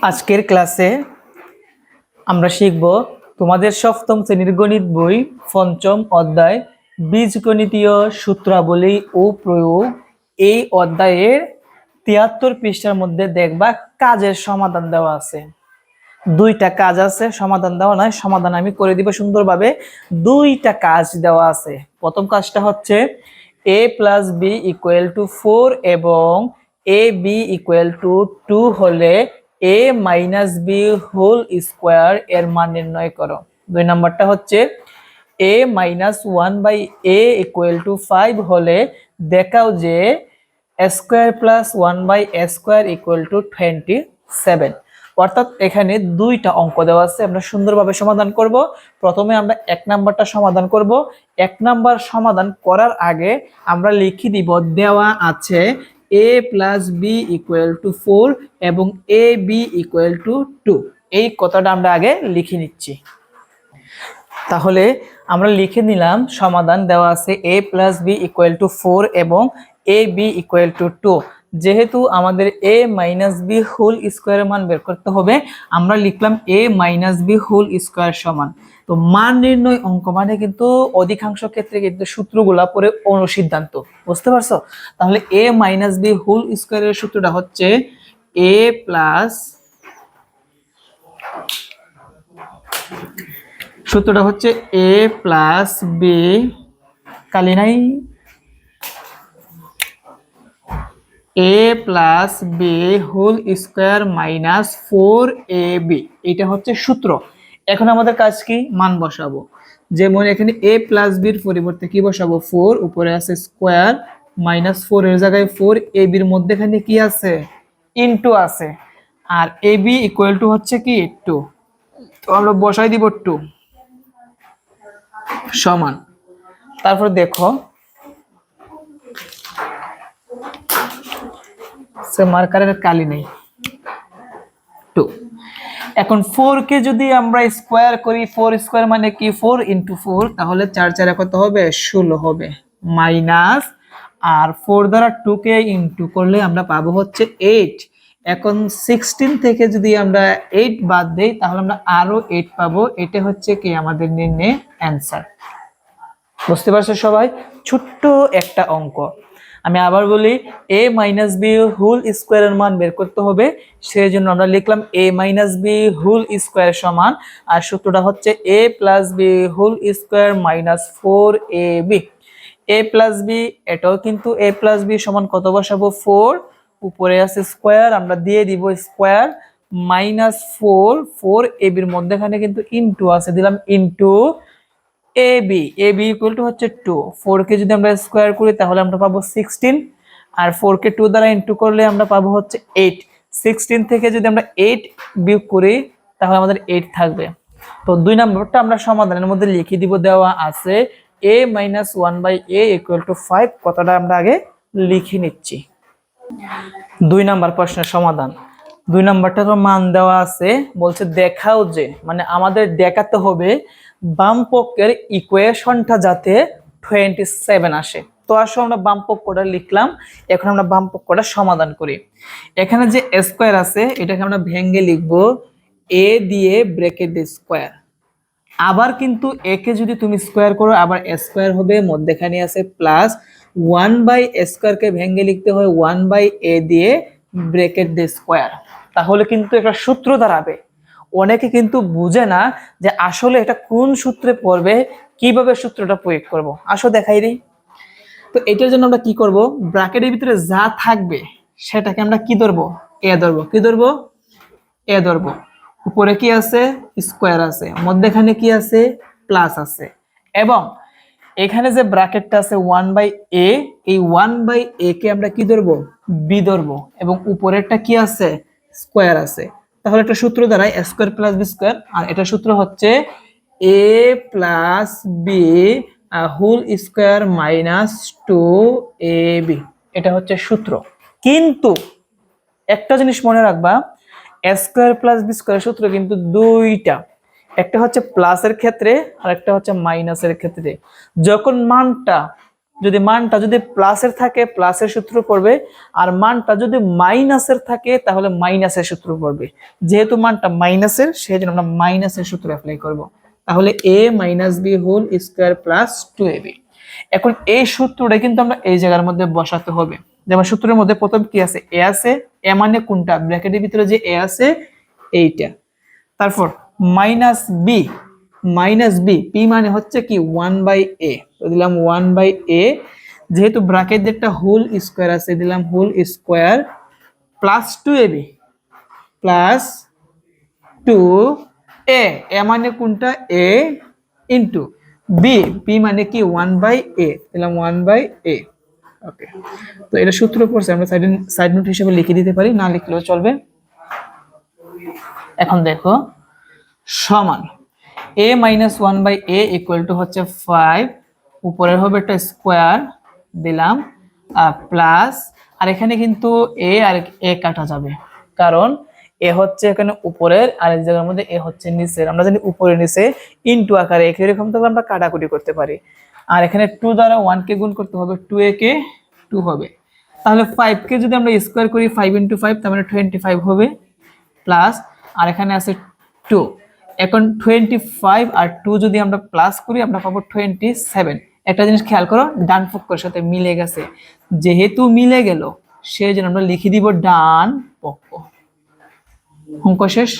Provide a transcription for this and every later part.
আজকের ক্লাসে আমরা শিখব তোমাদের সপ্তম শ্রেণীর গণিত বই পঞ্চম অধ্যায় বীজগণিতীয় সূত্রাবলী ও প্রয়োগ। এই অধ্যায়ের ৭৩ পৃষ্ঠার মধ্যে দেখবা কাজের সমাধান দেওয়া আছে। দুইটা কাজ আছে, সমাধান দেওয়া নয়, সমাধান আমি করে দিব সুন্দরভাবে। দুইটা কাজ দেওয়া আছে। প্রথম কাজটা হচ্ছে a plus b equal to 4 এবং এ বি ইকুয়াল টু 2 হলে a minus b whole square এর মান নির্ণয় করো। দুই নাম্বারটা হচ্ছে a minus 1 by a equal to 5 হলে দেখাও যে square plus 1 by square equal to 27। অর্থাৎ এখানে দুইটা অঙ্ক দেওয়া আছে, আমরা সুন্দরভাবে সমাধান করব। প্রথমে আমরা এক নাম্বারটা সমাধান করব। এক নাম্বার সমাধান করার আগে আমরা লিখে দিব দেওয়া আছে a plus b equal to 4 এবং এ বি ইকুয়াল টু 2। এই কথাটা আমরা আগে লিখে নিচ্ছি। তাহলে আমরা লিখে নিলাম সমাধান দেওয়া আছে a plus b equal to 4 এবং এ বি ইকুয়াল টু 2। যেহেতু আমাদের a মাইনাস বি হোল স্কোয়ারের মান বের করতে হবে, আমরা লিখলাম a minus b whole square সমান। তো মান নির্ণয় অঙ্ক মানে কিন্তু অধিকাংশ ক্ষেত্রে কিন্তু সূত্রগুলা পরে অনুসিদ্ধান্ত, বুঝতে পারছো? তাহলে a মাইনাস বি হোল স্কোয়ারের সূত্রটা হচ্ছে a প্লাস, সূত্রটা হচ্ছে a প্লাস বি, কালি নাই, a plus b whole square minus 4ab, এটা হচ্ছে সূত্র। এখন আমাদের কাজ কি? মান বসাবো। যেমন এখানে a প্লাস বির পরিবর্তে কি বসাবো? 4, উপরে আছে স্কোয়ার, মাইনাস 4 এর জায়গায় 4, ab এর মধ্যেখানে কি আছে? ইনটু আছে, আর ab ইকুয়াল টু হচ্ছে কি 2। তো আমরা বসাই দিব 2 সমান। তারপর দেখো মার্কারের কালি নেই, 2। এখন 4 কে যদি আমরা স্কোয়ার করি, 4 স্কোয়ার মানে কি? 4 ইন্টু 4, তাহলে 4 4 কত হবে? 16 হবে, মাইনাস, আর 4 দ্বারা 2 কে ইন্টু করলে আমরা পাবো হচ্ছে 8। এখন 16 থেকে যদি আমরা 8 বাদ দেই তাহলে আমরা আরো 8 পাবো। এটা হচ্ছে কি আমাদের নির্ণয় অ্যান্সার। বুঝতে পারছো সবাই? ছোট্ট একটা অঙ্ক। আমি আবার বলি, a মাইনাস বি হোল স্কোয়ারের মান বের করতে হবে, সেই জন্য আমরা লিখলাম a minus b whole square সমান, আর সূত্রটা হচ্ছে a plus b whole square minus 4ab। a plus b, এটাও কিন্তু a প্লাস বি সমান কত বসাবো? 4, উপরে আছে স্কোয়ার, আমরা দিয়ে দিব স্কোয়ার, মাইনাস 4 ab এর মধ্যেখানে কিন্তু ইনটু আছে, দিলাম ইনটু ab ইকুয়াল টু হচ্ছে 2। 4 কে যদি আমরা স্কোয়ার করি তাহলে আমরা পাবো 16, আর 4 কে 2 দ্বারা ইনটু করলে আমরা পাবো হচ্ছে 8। 16 থেকে যদি আমরা 8 বিয়োগ করি তাহলে আমাদের 8 থাকবে। তো দুই নম্বরটা আমরা সমাধানের মধ্যে লিখে দিব, দেওয়া আছে a minus 1 by a equal to 5। কথাটা আমরা আগে লিখে নিচ্ছি। দুই নাম্বার প্রশ্নের সমাধান। দুই নাম্বারটার মান দেওয়া আছে, বলছে দেখাও যে, মানে আমাদের দেখাতে হবে বাম পক্ষের ইকুয়েশনটা যাতে 27 আসে। তো আসলে আমরা বাম পক্ষটা লিখলাম, এখন আমরা বাম পক্ষটা সমাধান করি। এখানে যে স্কোয়ার আছে এটাকে আমরা ভেঙে লিখব a দিয়ে ব্র্যাকেট দিয়ে স্কোয়ার। আবার কিন্তু a কে যদি তুমি স্কোয়ার করো আবার স্কোয়ার হবে, মধ্যখানে আছে প্লাস 1 বাই স্কোয়ার কে ভেঙে লিখতে হয় 1 বাই a দিয়ে ব্র্যাকেট দিয়ে স্কোয়ার। তাহলে কিন্তু একটা সূত্র দাঁড়াবে। অনেকে কিন্তু বুঝে না যে আসলে এটা কোন সূত্রে পড়বে, কিভাবে সূত্রটা প্রয়োগ করব। আসো দেখাই দিই। তো এটার জন্য আমরা কি করব? ব্র্যাকেটের ভিতরে যা থাকবে সেটাকে আমরা কি ধরবো? a ধরবো। কি ধরবো? a ধরবো। উপরে কি আছে? স্কোয়ার আছে, মধ্যখানে কি আছে? প্লাস আছে, এবং এখানে যে ব্র্যাকেটটা আছে 1 বাই a, এই 1 বাই a কে আমরা কি ধরবো? b ধরবো, এবং উপরেরটা কি আছে? স্কোয়ার আছে। তাহলে একটা সূত্র দাঁড়ায় স্কোয়ার প্লাস বি স্কোয়ার, আর এটা সূত্র হচ্ছে a plus b whole square minus 2ab। এটা হচ্ছে সূত্র। কিন্তু একটা জিনিস মনে রাখবা, স্কোয়ার প্লাস বি স্কোয়ার সূত্র কিন্তু দুইটা, একটা হচ্ছে প্লাসের ক্ষেত্রে আর একটা হচ্ছে মাইনাসের ক্ষেত্রে। যখন মানটা যদি মানটা যদি প্লাসের থাকে প্লাসের সূত্র পড়বে, আর মানটা যদি মাইনাসের থাকে তাহলে মাইনাসের সূত্র পড়বে। যেহেতু মানটা মাইনাসের সেই জন্য আমরা মাইনাসের সূত্র অ্যাপ্লাই করব। তাহলে a minus b whole square plus 2ab। এখন এই সূত্রটা কিন্তু আমরা এই জায়গার মধ্যে বসাতে হবে। যেমন সূত্রের মধ্যে প্রথম কি আছে, a আছে, a মানে কোনটা, ব্র্যাকেটের ভিতরে যে a আছে এইটা। তারপর minus b, minus b, p মানে হচ্ছে কি 1/a, তো দিলাম 1/a, যেহেতু ব্র্যাকেট একটা হোল স্কোয়ার আছে দিলাম whole square, plus 2ab, plus 2a, a মানে কোনটা a, ইন্টু বি, পি মানে কি 1/a, দিলাম 1/a। ওকে, তো এটা সূত্র পড়ছে, আমরা সাইড নোট হিসেবে লিখে দিতে পারি, না লিখলেও চলবে। এখন দেখো সমান a minus 1/a equal to হচ্ছে 5, উপরের হবে একটা স্কোয়ার দিলাম প্লাস, আর এখানে কিন্তু a আর a কাটা যাবে, কারণ a হচ্ছে এখানে উপরের আর এই জায়গার মধ্যে a হচ্ছে নিচের। আমরা জানি উপরে নিচে ইনটু আকারে এরকম তো আমরা কাটাকুটি করতে পারি। আর এখানে 2 দ্বারা 1 কে গুণ করতে হবে, 2a কে 2 হবে। তাহলে 5 কে যদি আমরা স্কোয়ার করি 5 * 5 তার মানে 25 হবে, প্লাস আর এখানে আছে 2। এখন 25 আর 2 যদি আমরা প্লাস করি আমরা পাবো 27। একটা জিনিস খেয়াল করো, ডান পক্ষের সাথে মিলে গেছে, যেহেতু মিলে গেল সেই জন্য আমরা লিখে দিব ডান পক্ষ। অঙ্ক শেষ।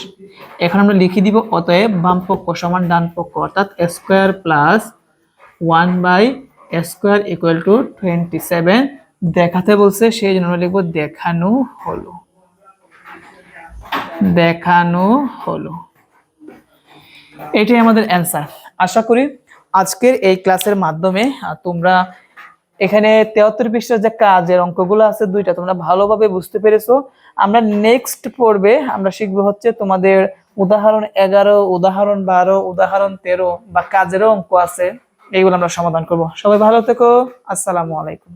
এখন আমরা লিখে দিব অতএব বাম পক্ষ সমান ডান পক্ষ, অর্থাৎ square plus 1/a² equal to 27। দেখাতে বলছে সেই জন্য আমরা লিখবো দেখানো হলো, দেখানো হলো। এটাই আমাদের অ্যান্সার। আশা করি আজকের এই ক্লাসের মাধ্যমে তোমরা এখানে 73 পৃষ্ঠার যে কাজের অঙ্কগুলো আছে দুইটা তোমরা ভালোভাবে বুঝতে পেরেছো। আমরা নেক্সট পর্বে আমরা শিখবো হচ্ছে তোমাদের উদাহরণ 11, উদাহরণ 12, উদাহরণ 13 বা কাজেরও অঙ্ক আছে, এইগুলো আমরা সমাধান করব। সবাই ভালো থেকো, আসসালামু আলাইকুম।